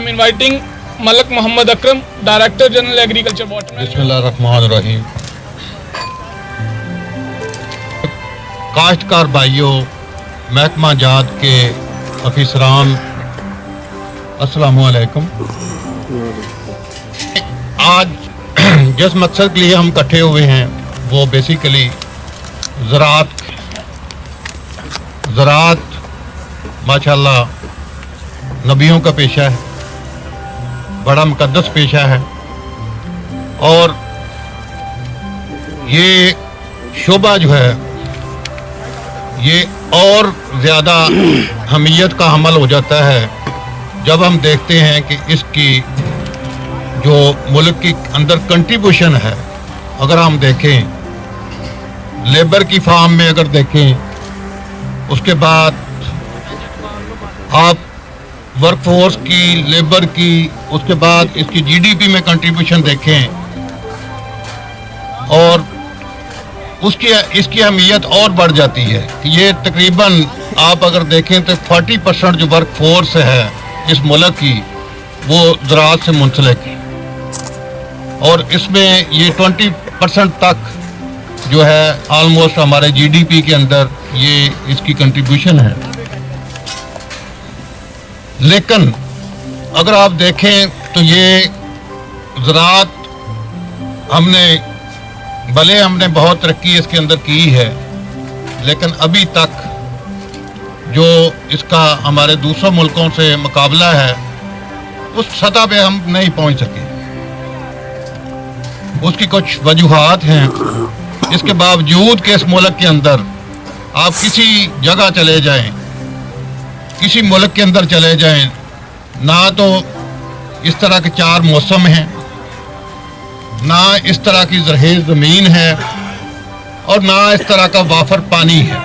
I'm inviting Malak Muhammad Akram, Director General Agriculture Watermelon. बिस्मिल्लाहिर्रहमानिर्रहीम। काश्तकार भाइयों, महकमा जात के अफसरान, अस्सलामु अलैकुम। आज जिस मकसद के लिए हम इकट्ठे हुए हैं वो बेसिकली ज़राअत माशाल्लाह नबियों का पेशा है, बड़ा मुकद्दस पेशा है और ये शोबा जो है ये और ज़्यादा अहमियत का हमल हो जाता है जब हम देखते हैं कि इसकी जो मुल्क के अंदर कंट्रीब्यूशन है। अगर हम देखें लेबर की फार्म में अगर देखें, उसके बाद आप वर्कफोर्स की, लेबर की, उसके बाद इसकी जीडीपी में कंट्रीब्यूशन देखें और इसकी अहमियत और बढ़ जाती है कि ये तकरीबन आप अगर देखें तो 40% जो वर्कफोर्स है इस मुल्क की वो ज़राअत से मुंसलिक है और इसमें ये 20% तक जो है ऑलमोस्ट हमारे जीडीपी के अंदर ये इसकी कंट्रीब्यूशन है। लेकिन अगर आप देखें तो ये ज़राअत हमने बहुत तरक्की इसके अंदर की है, लेकिन अभी तक जो इसका हमारे दूसरों मुल्कों से मुकाबला है उस सतह पे हम नहीं पहुंच सके। उसकी कुछ वजूहात हैं। इसके बावजूद कि इस मुल्क के अंदर आप किसी जगह चले जाएं, किसी मुल्क के अंदर चले जाएं, ना तो इस तरह के 4 मौसम हैं, ना इस तरह की ज़रख़ेज़ ज़मीन है और ना इस तरह का वाफर पानी है।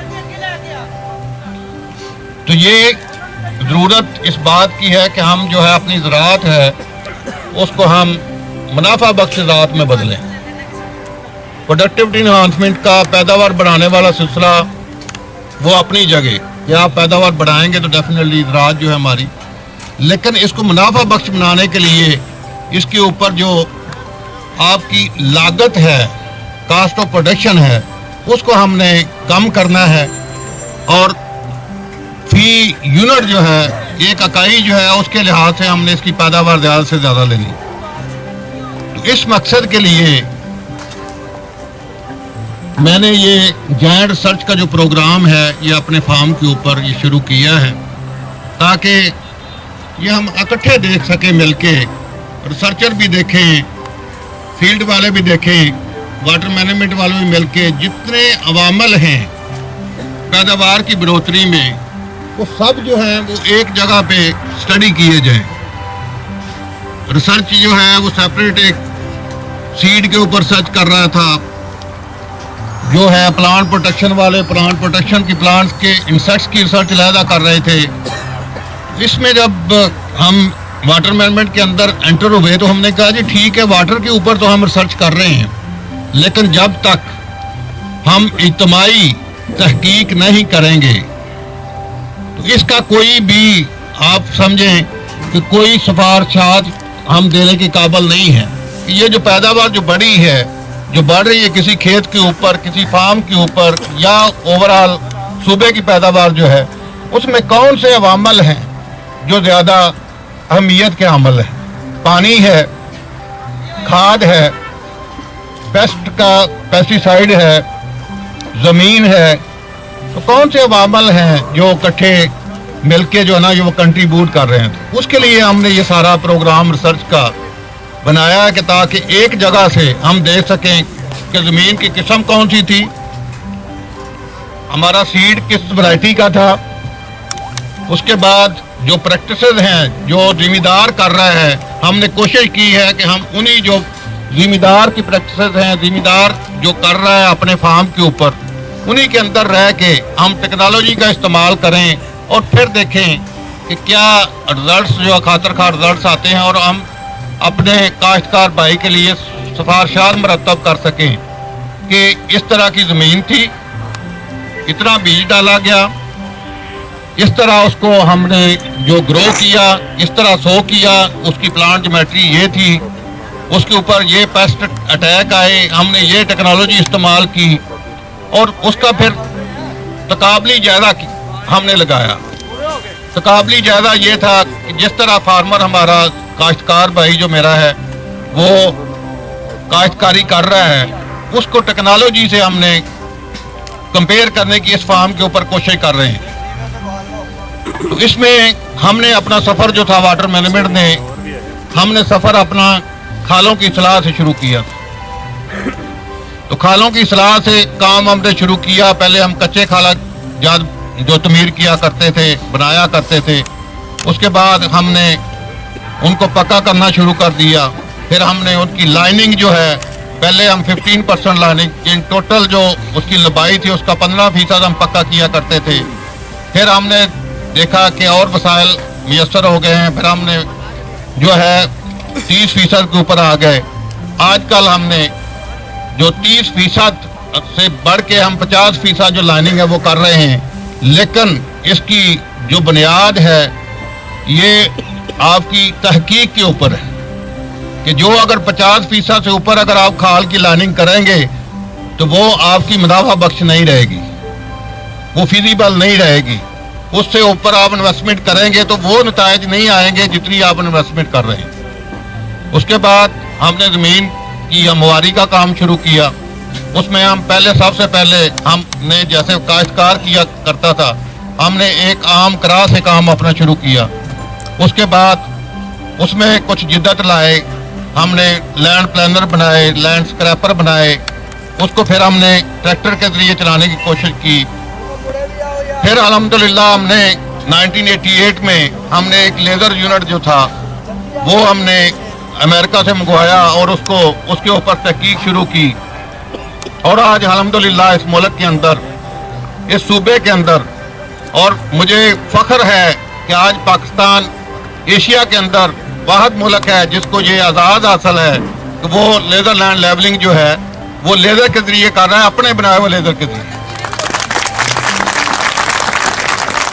तो ये ज़रूरत इस बात की है कि हम जो है अपनी ज़राअत है उसको हम मुनाफा बख्श ज़राअत में बदलें। प्रोडक्टिविटी इन्हांसमेंट का पैदावार बढ़ाने वाला सिलसिला वो अपनी जगह कि आप पैदावार बढ़ाएंगे तो डेफिनेटली ज़राअत जो है हमारी, लेकिन इसको मुनाफा बख्श बनाने के लिए इसके ऊपर जो आपकी लागत है, कास्ट ऑफ प्रोडक्शन है, उसको हमने कम करना है और फी यूनिट जो है, एक इकाई जो है उसके लिहाज से हमने इसकी पैदावार ज़्यादा से ज़्यादा लेनी। तो इस मकसद के लिए मैंने ये जॉइंट रिसर्च का जो प्रोग्राम है ये अपने फार्म के ऊपर ये शुरू किया है ताकि ये हम इकट्ठे देख सकें, मिलके रिसर्चर भी देखें, फील्ड वाले भी देखें, वाटर मैनेजमेंट वाले भी मिलके जितने अवामल हैं पैदावार की बढ़ोतरी में वो सब जो है वो एक जगह पे स्टडी किए जाएं। रिसर्च जो है वो सेपरेट एक सीड के ऊपर सर्च कर रहा था, जो है प्लांट प्रोटेक्शन वाले प्लांट प्रोटेक्शन की प्लांट्स के इंसेक्ट्स की रिसर्च अलहदा कर रहे थे। इसमें जब हम वाटर मैनेजमेंट के अंदर एंटर हुए तो हमने कहा जी ठीक है, वाटर के ऊपर तो हम रिसर्च कर रहे हैं, लेकिन जब तक हम इज्तिमाई तहकीक नहीं करेंगे तो इसका कोई भी आप समझें कि कोई सिफारिशात हम देने के काबिल नहीं है। ये जो पैदावार जो बढ़ी है, जो बढ़ रही है किसी खेत के ऊपर, किसी फार्म के ऊपर या ओवरऑल सूबे की पैदावार जो है, उसमें कौन से अवामल हैं जो ज़्यादा अहमियत के अमल है? पानी है, खाद है, पेस्टिसाइड है, ज़मीन है। तो कौन से अवामल हैं जो इकट्ठे मिलके जो है ना वो कंट्रीब्यूट कर रहे हैं? तो उसके लिए हमने ये सारा प्रोग्राम रिसर्च का बनाया है कि ताकि एक जगह से हम देख सकें कि ज़मीन की किस्म कौन सी थी, हमारा सीड किस वैरायटी का था, उसके बाद जो प्रैक्टिसेस हैं जो ज़िम्मेदार कर रहा है, हमने कोशिश की है कि हम उन्हीं जो ज़िम्मेदार की प्रैक्टिसेस हैं, ज़िम्मेदार जो कर रहा है अपने फार्म के ऊपर, उन्हीं के अंदर रह के हम टेक्नोलॉजी का इस्तेमाल करें और फिर देखें कि क्या रिजल्ट्स जो खातर खा रिजल्ट्स आते हैं और हम अपने काश्तकार भाई के लिए सिफारिशात मरतब कर सकें कि इस तरह की ज़मीन थी, इतना बीज डाला गया, इस तरह उसको हमने जो ग्रो किया, इस तरह सो किया, उसकी प्लांट ज्योमेट्री ये थी, उसके ऊपर ये पेस्ट अटैक आए, हमने ये टेक्नोलॉजी इस्तेमाल की और उसका फिर तकाबली जायदा हमने लगाया। तकाबली जायदा ये था कि जिस तरह फार्मर हमारा काश्तकार भाई जो मेरा है वो काश्तकारी कर रहा है, उसको टेक्नोलॉजी से हमने कंपेयर करने की इस फार्म के ऊपर कोशिश कर रहे हैं। तो इसमें हमने अपना सफ़र जो था वाटर मैनेजमेंट ने, हमने सफ़र अपना खालों की सलाह से शुरू किया। तो खालों की सलाह से काम हमने शुरू किया। पहले हम कच्चे खाला जाद जो तमीर किया करते थे, बनाया करते थे, उसके बाद हमने उनको पक्का करना शुरू कर दिया। फिर हमने उनकी लाइनिंग जो है, पहले हम 15% लाइनिंग, इन टोटल जो उसकी लंबाई थी उसका 15% हम पक्का किया करते थे। फिर हमने देखा कि और वसाइल मुयसर हो गए हैं, फिर हमने जो है 30% के ऊपर आ गए। आजकल हमने जो 30% से बढ़ के हम 50% जो लाइनिंग है वो कर रहे हैं। लेकिन इसकी जो बुनियाद है ये आपकी तहकीक के ऊपर है कि जो अगर 50% से ऊपर अगर आप खाल की लाइनिंग करेंगे तो वो आपकी मुनाफा बख्श नहीं रहेगी, वो फिजिबल नहीं रहेगी। उससे ऊपर आप इन्वेस्टमेंट करेंगे तो वो नतायज नहीं आएंगे जितनी आप इन्वेस्टमेंट कर रहे हैं। उसके बाद हमने ज़मीन की हमवारी का काम शुरू किया। उसमें हम पहले सबसे पहले हमने जैसे काश्तकार किया करता था, हमने एक आम करा से काम अपना शुरू किया। उसके बाद उसमें कुछ जिद्दत लाए, हमने लैंड प्लानर बनाए, लैंड स्क्रैपर बनाए, उसको फिर हमने ट्रैक्टर के जरिए चलाने की कोशिश की। फिर अल्हम्दुलिल्लाह हमने 1988 में हमने एक लेज़र यूनिट जो था वो हमने अमेरिका से मंगवाया और उसको उसके ऊपर तहकीक शुरू की। और आज अल्हम्दुलिल्लाह इस मुल्क के अंदर, इस सूबे के अंदर, और मुझे फ़ख्र है कि आज पाकिस्तान एशिया के अंदर वाहिद मुल्क है जिसको ये आज़ाद हासिल है कि वो लेज़र लैंड लेवलिंग जो है वो लेज़र के ज़रिए कर रहा है, अपने बनाए हुए लेज़र के ज़रिए।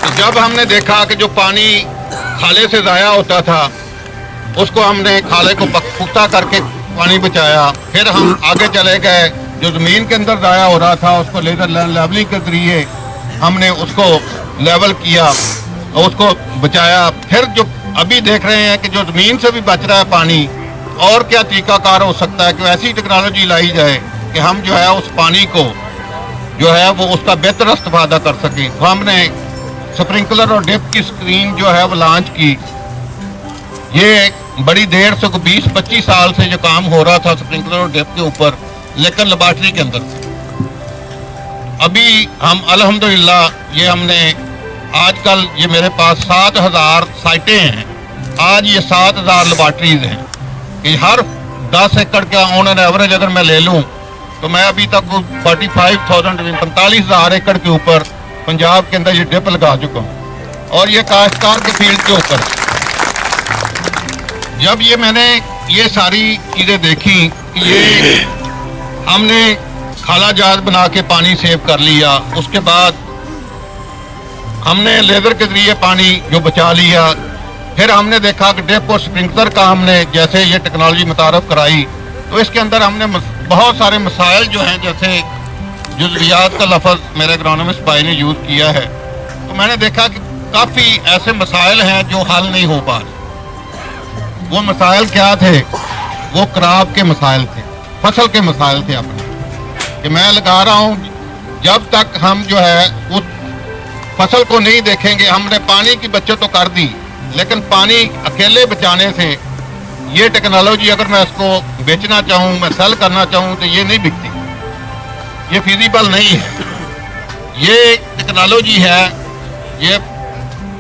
तो जब हमने देखा कि जो पानी खाले से ज़ाया होता था उसको हमने खाले को पुख्ता करके पानी बचाया। फिर हम आगे चले गए, जो ज़मीन के अंदर ज़ाया हो रहा था उसको लेज़र लैंड लेवलिंग के ज़रिए हमने उसको लेवल किया और उसको बचाया। फिर जो अभी देख रहे हैं कि जो ज़मीन से भी बच रहा है पानी, और क्या तरीकाकार हो सकता है कि ऐसी टेक्नोलॉजी लाई जाए कि हम जो है उस पानी को जो है वो उसका बेहतर इस्तेमाल कर सकें। तो हमने स्प्रिंकलर और डिप की स्क्रीन जो है वो लॉन्च की। ये बड़ी देर से 20-25 साल से जो काम हो रहा था स्प्रिंकलर और डिप के ऊपर, लेकिन लेबॉर्ट्री के अंदर से अभी हम अल्हम्दुलिल्लाह ये हमने आजकल ये मेरे पास 7000 साइटें हैं। आज ये 7000 लेबॉर्ट्रीज हैं कि हर 10 एकड़ का ऑन एन एवरेज अगर मैं ले लूँ तो मैं अभी तक 45,000 एकड़ के ऊपर पंजाब के अंदर ये डिप लगा चुका हूँ। और ये काश्तकार के फील्ड के ऊपर जब ये मैंने ये सारी चीज़ें देखी कि ये हमने खाला जहाज बना के पानी सेव कर लिया, उसके बाद हमने लेज़र के ज़रिए पानी जो बचा लिया, फिर हमने देखा कि डिप और स्प्रिंकलर का हमने जैसे ये टेक्नोलॉजी मुतारफ़ कराई तो इसके अंदर हमने बहुत सारे मसाइल जो हैं, जैसे जुज़वियात का लफ्ज़ मेरे एग्रोनॉमिस्ट भाई ने यूज़ किया है, तो मैंने देखा कि काफ़ी ऐसे मसाइल हैं जो हल नहीं हो पा रहे। वो मसाइल क्या थे? वो क्रॉप के मसाइल थे, फसल के मसाइल थे अपने, कि मैं लगा रहा हूँ जब तक हम जो है उस फसल को नहीं देखेंगे। हमने पानी की बचत तो कर दी, लेकिन पानी अकेले बचाने से ये टेक्नोलॉजी अगर मैं इसको बेचना चाहूँ, मैं सेल करना चाहूँ तो ये नहीं बिकती, ये फिजिबल नहीं है। ये टेक्नोलॉजी है, ये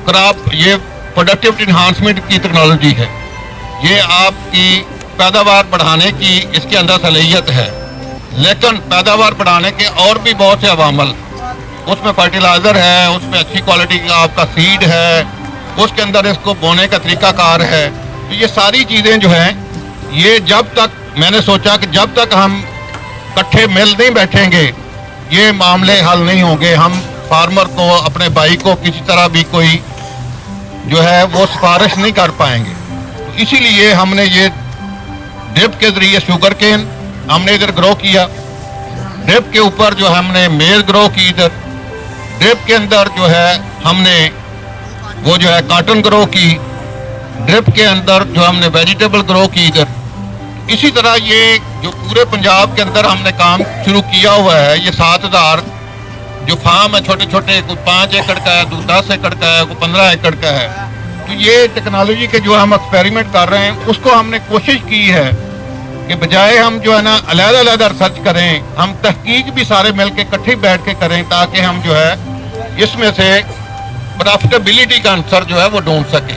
क्रॉप, ये प्रोडक्टिविटी इन्हांसमेंट की टेक्नोलॉजी है, ये आपकी पैदावार बढ़ाने की इसके अंदर सलाहियत है। लेकिन पैदावार बढ़ाने के और भी बहुत से अवामल, उसमें फर्टिलाइज़र है, उसमें अच्छी क्वालिटी का आपका सीड है, उसके अंदर इसको बोने का तरीकाकार है। तो ये सारी चीज़ें जो हैं, ये जब तक मैंने सोचा कि जब तक हम इकट्ठे मिल नहीं बैठेंगे ये मामले हल नहीं होंगे। हम फार्मर को, अपने भाई को किसी तरह भी कोई जो है वो सिफारिश नहीं कर पाएंगे। तो इसीलिए हमने ये ड्रिप के ज़रिए शुगर केन हमने इधर ग्रो किया, ड्रिप के ऊपर जो हमने मेज़ ग्रो की इधर, ड्रिप के अंदर जो है हमने वो जो है कॉटन ग्रो की, ड्रिप के अंदर जो हमने वेजिटेबल ग्रो की इधर। इसी तरह ये जो पूरे पंजाब के अंदर हमने काम शुरू किया हुआ है, ये 7,000 जो फार्म है छोटे छोटे, कोई 5 एकड़ का है, कोई 10 एकड़ का है, कोई 15 एकड़ का है। तो ये टेक्नोलॉजी के जो हम एक्सपेरिमेंट कर रहे हैं उसको हमने कोशिश की है कि बजाय हम जो है ना अलग-अलग रिसर्च करें, हम तहकीक भी सारे मिल के इकट्ठे बैठ के करें, ताकि हम जो है इसमें से प्रॉफिटेबिलिटी का आंसर जो है वो ढूंढ सकें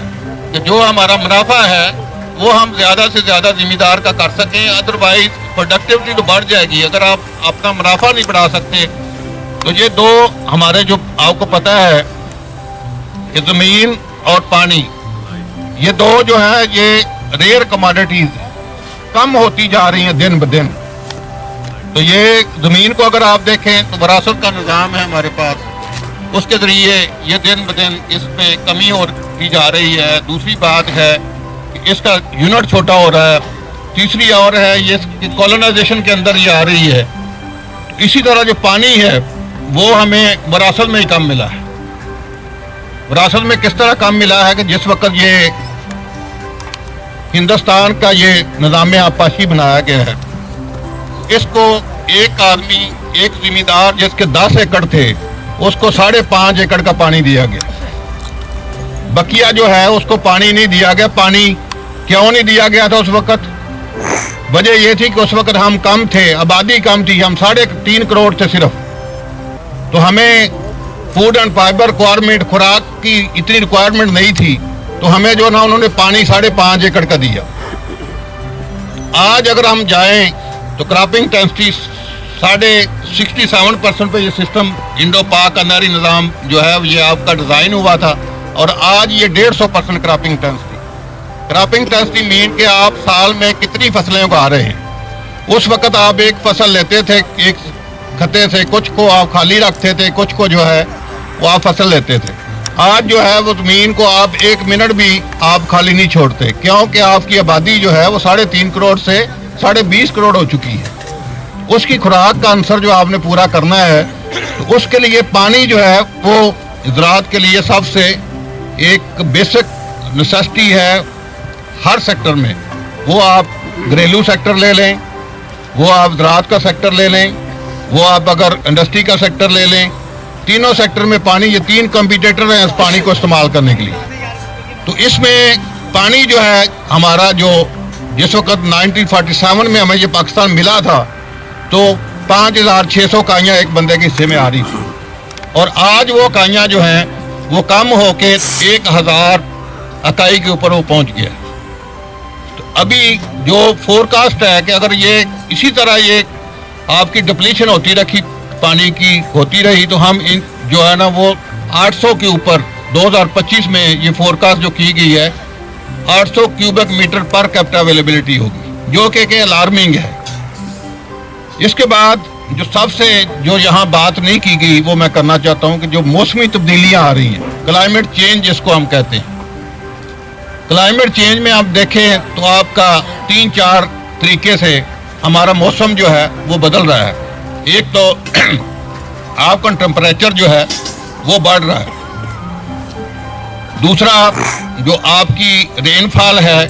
कि जो हमारा मुनाफा है वो हम ज़्यादा से ज़्यादा जिम्मेदार का कर सकें। अदरवाइज प्रोडक्टिविटी तो बढ़ जाएगी, अगर आप अपना मुनाफा नहीं बढ़ा सकते। तो ये दो हमारे जो आपको पता है कि ज़मीन और पानी, ये दो जो है ये रेयर कमोडिटीज़ कम होती जा रही हैं दिन ब दिन। तो ये ज़मीन को अगर आप देखें तो विरासत का निज़ाम है हमारे पास, उसके ज़रिए ये दिन ब दिन इस पे कमी होती जा रही है। दूसरी बात है कि इसका यूनिट छोटा हो रहा है। तीसरी और है ये कॉलोनाइजेशन के अंदर ये आ रही है। तो इसी तरह जो पानी है वो हमें विरासत में ही कम मिला है। विरासत में किस तरह कम मिला है कि जिस वक्त ये हिंदुस्तान का ये निज़ाम आपाशी बनाया गया है, इसको एक आदमी, एक जिम्मेदार जिसके 10 एकड़ थे, उसको 5.5 एकड़ का पानी दिया गया। बकिया जो है उसको पानी नहीं दिया गया। पानी क्यों नहीं दिया गया था उस वक्त? वजह ये थी कि उस वक्त हम कम थे, आबादी कम थी, हम 3.5 करोड़ थे सिर्फ। तो हमें फूड एंड फाइबर रिक्वायरमेंट, खुराक की इतनी रिक्वायरमेंट नहीं थी, तो हमें जो ना उन्होंने पानी 5.5 एकड़ का दिया। आज अगर हम जाएं तो क्रॉपिंग इंटेंसिटी 67% पे ये सिस्टम इंडो पाक का नहरी निज़ाम जो है ये आपका डिज़ाइन हुआ था, और आज ये 150% cropping intensity. Cropping intensity mean कि आप साल में कितनी फसलें उगा रहे हैं। उस वक्त आप एक फसल लेते थे एक खत्ते से, कुछ को आप खाली रखते थे, कुछ को जो है वो आप फसल लेते थे। आज जो है वो ज़मीन को आप 1 मिनट भी आप खाली नहीं छोड़ते, क्योंकि आपकी आबादी जो है वो 3.5 करोड़ से 20.5 करोड़ हो चुकी है। उसकी खुराक का आंसर जो आपने पूरा करना है, तो उसके लिए पानी जो है वो ज़राअत के लिए सबसे एक बेसिक नेसेसिटी है हर सेक्टर में। वो आप घरेलू सेक्टर ले लें, वो आप ज़राअत का सेक्टर ले लें, वो आप अगर इंडस्ट्री का सेक्टर ले लें, तीनों सेक्टर में पानी, ये 3 कंपीटेटर हैं इस पानी को इस्तेमाल करने के लिए। तो इसमें पानी जो है हमारा जो जिस वक्त 1947 में हमें ये पाकिस्तान मिला था, तो 5,600 काइयाँ एक बंदे के हिस्से में आ रही थी, और आज वो काइयाँ जो हैं वो कम होके 1,000 इकाई के ऊपर वो पहुँच गया। तो अभी जो फोरकास्ट है कि अगर ये इसी तरह ये आपकी डिप्लीशन होती रखी, पानी की होती रही, तो हम इन जो है ना वो 800 के ऊपर 2025 में ये फोरकास्ट जो की गई है 800 cubic metre per capita availability होगी, जो कि अलार्मिंग है। इसके बाद जो सबसे जो यहाँ बात नहीं की गई वो मैं करना चाहता हूँ कि जो मौसमी तब्दीलियाँ आ रही हैं, क्लाइमेट चेंज जिसको हम कहते हैं। क्लाइमेट चेंज में आप देखें तो आपका 3-4 तरीके से हमारा मौसम जो है वो बदल रहा है। एक तो आपका टेम्परेचर जो है वो बढ़ रहा है, दूसरा जो आपकी रेनफॉल है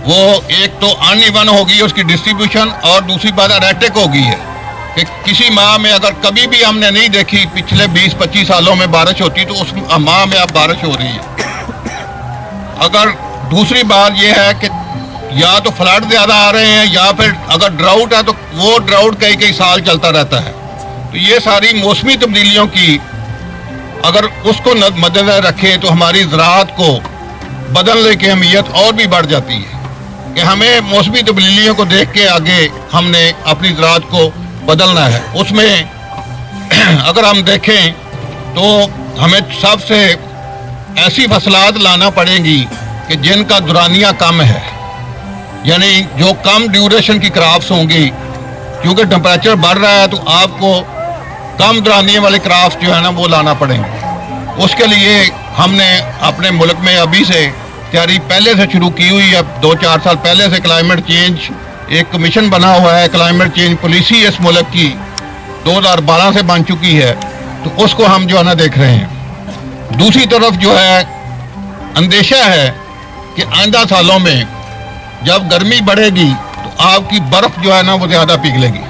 वो एक तो अनइवन होगी उसकी डिस्ट्रीब्यूशन, और दूसरी बात एरेटिक हो गई है कि किसी माह में अगर कभी भी हमने नहीं देखी पिछले 20-25 सालों में बारिश होती, तो उस माह में अब बारिश हो रही है। अगर दूसरी बात यह है कि या तो फ्लड ज़्यादा आ रहे हैं, या फिर अगर ड्राउट है तो वो ड्राउट कई साल चलता रहता है। तो ये सारी मौसमी तब्दीलियों की अगर उसको मद्देनजर रखें तो हमारी ज़राअत को बदलने की अहमियत और भी बढ़ जाती है कि हमें मौसमी तब्दीलियों को देख के आगे हमने अपनी ज़राअत को बदलना है। उसमें अगर हम देखें तो हमें सबसे ऐसी फसलात लाना पड़ेंगी कि जिनका दुरानिया कम है, यानी जो कम ड्यूरेशन की क्रॉप्स होंगी, क्योंकि टेम्परेचर बढ़ रहा है तो आपको कम दरानी वाले क्राफ्ट जो है ना वो लाना पड़ेंगे। उसके लिए हमने अपने मुल्क में अभी से तैयारी पहले से शुरू की हुई है। 2-4 साल पहले से क्लाइमेट चेंज एक कमीशन बना हुआ है, क्लाइमेट चेंज पॉलिसी इस मुल्क की 2012 से बन चुकी है, तो उसको हम जो है ना देख रहे हैं। दूसरी तरफ जो है अंदेशा है कि आइंदा सालों में जब गर्मी बढ़ेगी तो आपकी बर्फ़ जो है ना वो ज़्यादा पिघलेगी।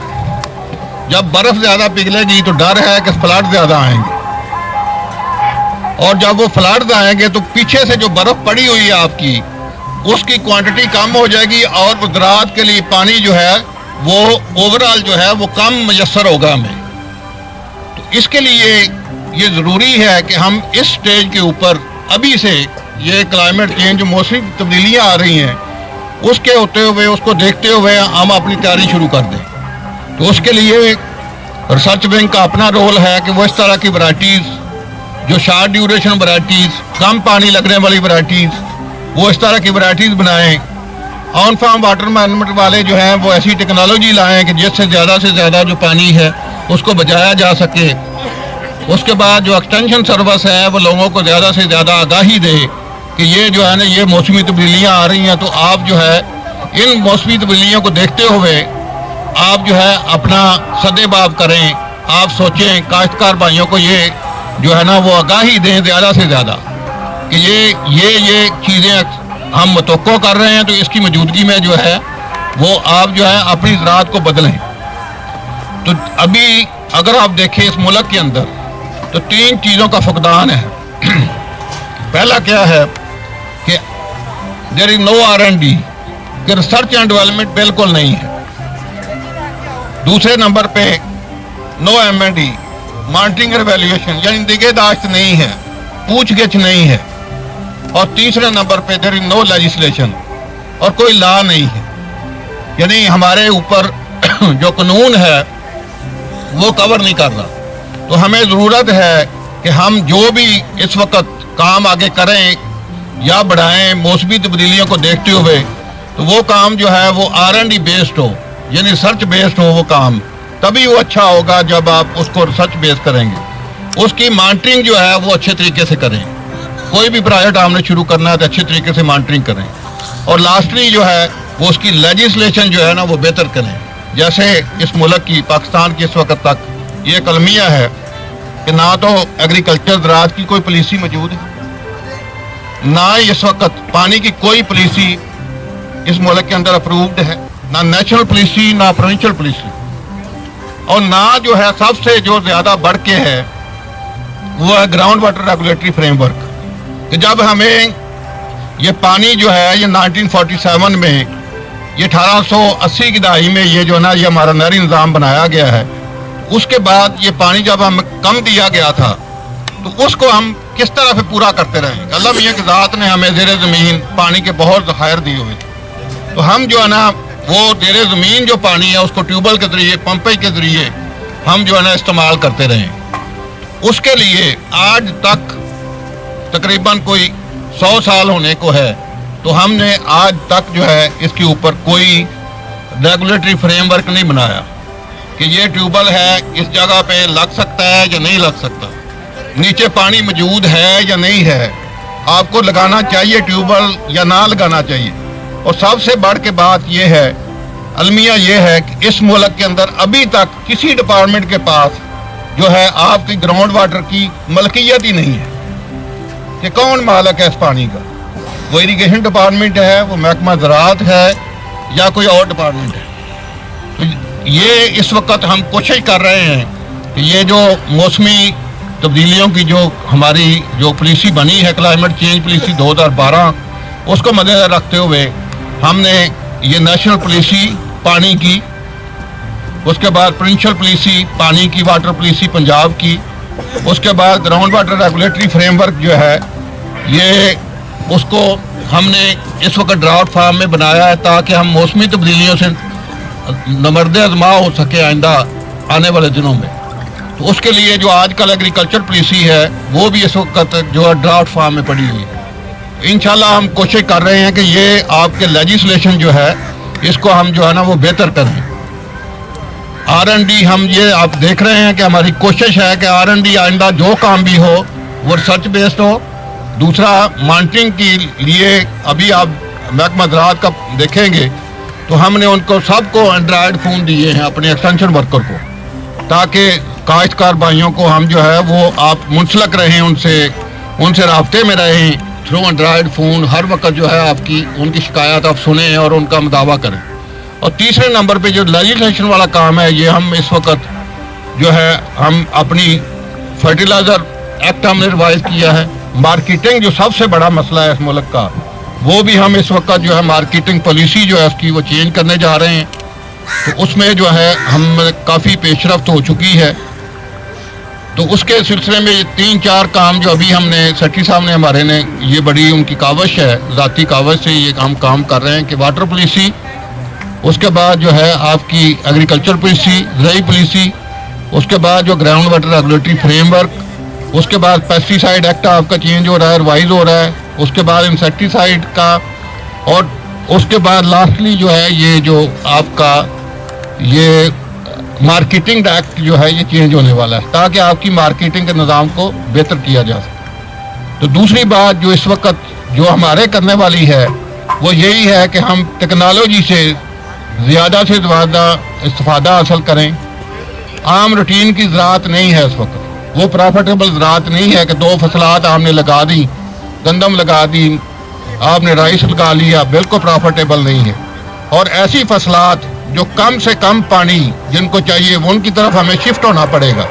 जब बर्फ़ ज़्यादा पिघलेगी तो डर है कि फ्लड ज़्यादा आएंगे, और जब वो फ्लड्स आएंगे तो पीछे से जो बर्फ़ पड़ी हुई है आपकी, उसकी क्वांटिटी कम हो जाएगी और ज़राअत के लिए पानी जो है वो ओवरऑल जो है वो कम मैसर होगा हमें। तो इसके लिए ये ज़रूरी है कि हम इस स्टेज के ऊपर अभी से ये क्लाइमेट चेंज जो मौसमी तब्दीलियाँ आ रही हैं उसके होते हुए, उसको देखते हुए हम अपनी तैयारी शुरू कर दें। तो उसके लिए रिसर्च बैंक का अपना रोल है कि वो इस तरह की वैराइटीज़ जो शॉर्ट ड्यूरेशन वैराइटीज़, कम पानी लगने वाली वैराइटीज़, वो इस तरह की वैराइटीज़ बनाएं। ऑन फार्म वाटर मैनेजमेंट वाले जो हैं वो ऐसी टेक्नोलॉजी लाएं कि जिससे ज़्यादा से ज़्यादा जो पानी है उसको बचाया जा सके। उसके बाद जो एक्सटेंशन सर्विस है वो लोगों को ज़्यादा से ज़्यादा आगाही दे कि ये जो है ना ये मौसमी तब्दीलियाँ आ रही हैं, तो आप जो है इन मौसमी तब्दीलियों को देखते हुए आप जो है अपना सदेबाब करें। आप सोचें, काश्तकार भाइयों को ये जो है ना वो आगाही दें ज़्यादा से ज़्यादा कि ये चीज़ें हम मुतवक्को कर रहे हैं, तो इसकी मौजूदगी में जो है वो आप जो है अपनी ज़राअत को बदलें। तो अभी अगर आप देखें इस मुल्क के अंदर तो 3 चीज़ों का फुकदान है। पहला क्या है कि देयर इज नो R&D, कि रिसर्च एंड डेवलपमेंट बिल्कुल नहीं है। दूसरे नंबर पे नो M&E, मॉनिटरिंग और एवेल्यूएशन, यानी निगहदाश्त नहीं है, पूछ गिछ नहीं है। और तीसरे नंबर पे देयर इज नो लेजिस्लेशन, और कोई लॉ नहीं है, यानी हमारे ऊपर जो कानून है वो कवर नहीं कर रहा। तो हमें ज़रूरत है कि हम जो भी इस वक्त काम आगे करें या बढ़ाएं मौसमी तब्दीलियों को देखते हुए, तो वो काम जो है वो R&D बेस्ड हो, यानी रिसर्च बेस्ड हो वो काम, तभी वो अच्छा होगा जब आप उसको रिसर्च बेस करेंगे। उसकी मॉनिटरिंग जो है वो अच्छे तरीके से करें। कोई भी प्रोजेक्ट आपने शुरू करना है तो अच्छे तरीके से मॉनिटरिंग करें। और लास्टली जो है वो उसकी लेजिस्लेशन जो है ना वो बेहतर करें। जैसे इस मुल्क की, पाकिस्तान की इस वक्त तक ये कलमिया है कि ना तो एग्रीकल्चर ज़राअत की कोई पॉलिसी मौजूद है, ना इस वक्त पानी की कोई पॉलिसी इस मुल्क के अंदर अप्रूव्ड है, ना नेशनल पॉलिसी ना प्रोविंशियल पॉलिसी, और ना जो है सबसे जो ज़्यादा बढ़ के है वो है ग्राउंड वाटर रेगुलेटरी फ्रेमवर्क। कि जब हमें ये पानी जो है ये 1947 में, ये 1880 की दहाई में ये जो है ना ये हमारा नहरी निज़ाम बनाया गया है, उसके बाद ये पानी जब हमें कम दिया गया था तो उसको हम किस तरह से पूरा करते रहे। अल्लाह मियां की ज़ात ने हमें ज़ेरे ज़मीन पानी के बहुत ज़खायर दिए हुए थे, तो हम जो है ना वो ज़ेरे ज़मीन जो पानी है उसको ट्यूबवेल के ज़रिए, पंपेज के ज़रिए हम जो है ना इस्तेमाल करते रहे। उसके लिए आज तक तकरीबन कोई 100 साल होने को है, तो हमने आज तक जो है इसके ऊपर कोई रेगुलेटरी फ्रेमवर्क नहीं बनाया कि ये ट्यूबवेल है इस जगह पे लग सकता है या नहीं लग सकता, नीचे पानी मौजूद है या नहीं है, आपको लगाना चाहिए ट्यूबवेल या ना लगाना चाहिए। और सबसे बढ़ के बात ये है, अलमिया ये है कि इस मुल्क के अंदर अभी तक किसी डिपार्टमेंट के पास जो है आपकी ग्राउंड वाटर की मलकियत ही नहीं है कि कौन मालिक है इस पानी का। वो इरीगेशन डिपार्टमेंट है, वो महकमा ज़राअत है, या कोई और डिपार्टमेंट है। तो ये इस वक्त हम कोशिश कर रहे हैं कि ये जो मौसमी तब्दीलियों की जो हमारी जो पॉलिसी बनी है, क्लाइमेट चेंज पॉलिसी 2012, उसको मद्देनजर रखते हुए हमने ये नेशनल पॉलिसी पानी की, उसके बाद प्रोविंशियल पॉलिसी पानी की, वाटर पॉलिसी पंजाब की, उसके बाद ग्राउंड वाटर रेगुलेटरी फ्रेमवर्क जो है ये उसको हमने इस वक्त ड्राफ्ट फार्म में बनाया है ताकि हम मौसमी तब्दीलियों से नमर्द आज़मा हो सके आइंदा आने वाले दिनों में। तो उसके लिए जो आजकल एग्रीकल्चर पॉलिसी है वो भी इस वक्त जो है ड्राफ्ट फार्म में पड़ी हुई है। इंशाल्लाह हम कोशिश कर रहे हैं कि ये आपके लेजिस्लेशन जो है इसको हम जो है ना वो बेहतर करें। R&D हम ये आप देख रहे हैं कि हमारी कोशिश है कि R&D आइंदा जो काम भी हो वो रिसर्च बेस्ड हो। दूसरा, मॉनिटरिंग के लिए अभी आप महकमा ज़राअत का देखेंगे तो हमने उनको सबको एंड्रॉयड फ़ोन दिए हैं अपने एक्सटेंशन वर्कर को, ताकि काश्तकार भाइयों को हम जो है वो आप मुंसलक रहें, उनसे राब्ते में रहें थ्रू एंड्रॉयड फ़ोन। हर वक्त जो है आपकी उनकी शिकायत आप सुनें और उनका मुदावा करें। और तीसरे नंबर पे जो लेजिस्लेशन वाला काम है, ये हम इस वक्त जो है हम अपनी फर्टिलाइज़र एक्ट हमने रिवाइज किया है। मार्केटिंग जो सबसे बड़ा मसला है इस मुल्क का, वो भी हम इस वक्त जो है मार्केटिंग पॉलिसी जो है उसकी वो चेंज करने जा रहे हैं। तो उसमें जो है हम काफ़ी पेशरफ्त हो चुकी है। तो उसके सिलसिले में ये 3-4 काम जो अभी हमने सेक्रेटरी साहब ने हमारे ने, ये बड़ी उनकी कावश है, ज़ाती कावश से ये हम काम कर रहे हैं कि वाटर पॉलिसी, उसके बाद जो है आपकी एग्रीकल्चर पॉलिसी, ज़रई पॉलिसी, उसके बाद जो ग्राउंड वाटर रेगुलेटरी फ्रेमवर्क, उसके बाद पेस्टिसाइड एक्ट आपका चेंज हो रहा है, रिवाइज हो रहा है, उसके बाद इंसेक्टिसाइड का, और उसके बाद लास्टली जो है ये जो आपका ये मार्केटिंग एक्ट जो है ये चेंज होने वाला है, ताकि आपकी मार्केटिंग के निज़ाम को बेहतर किया जा सके। तो दूसरी बात जो इस वक्त जो हमारे करने वाली है वो यही है कि हम टेक्नोलॉजी से ज़्यादा से ज़्यादा इस्तिफ़ादा हासिल करें। आम रूटीन की ज़राअत नहीं है इस वक्त, वो प्रॉफिटेबल ज़राअत नहीं है कि 2 फसलात आपने लगा दी, गंदम लगा दी, आपने राइस लगा लिया, बिल्कुल प्रॉफिटेबल नहीं है। और ऐसी फसलात जो कम से कम पानी जिनको चाहिए वो उनकी तरफ हमें शिफ्ट होना पड़ेगा।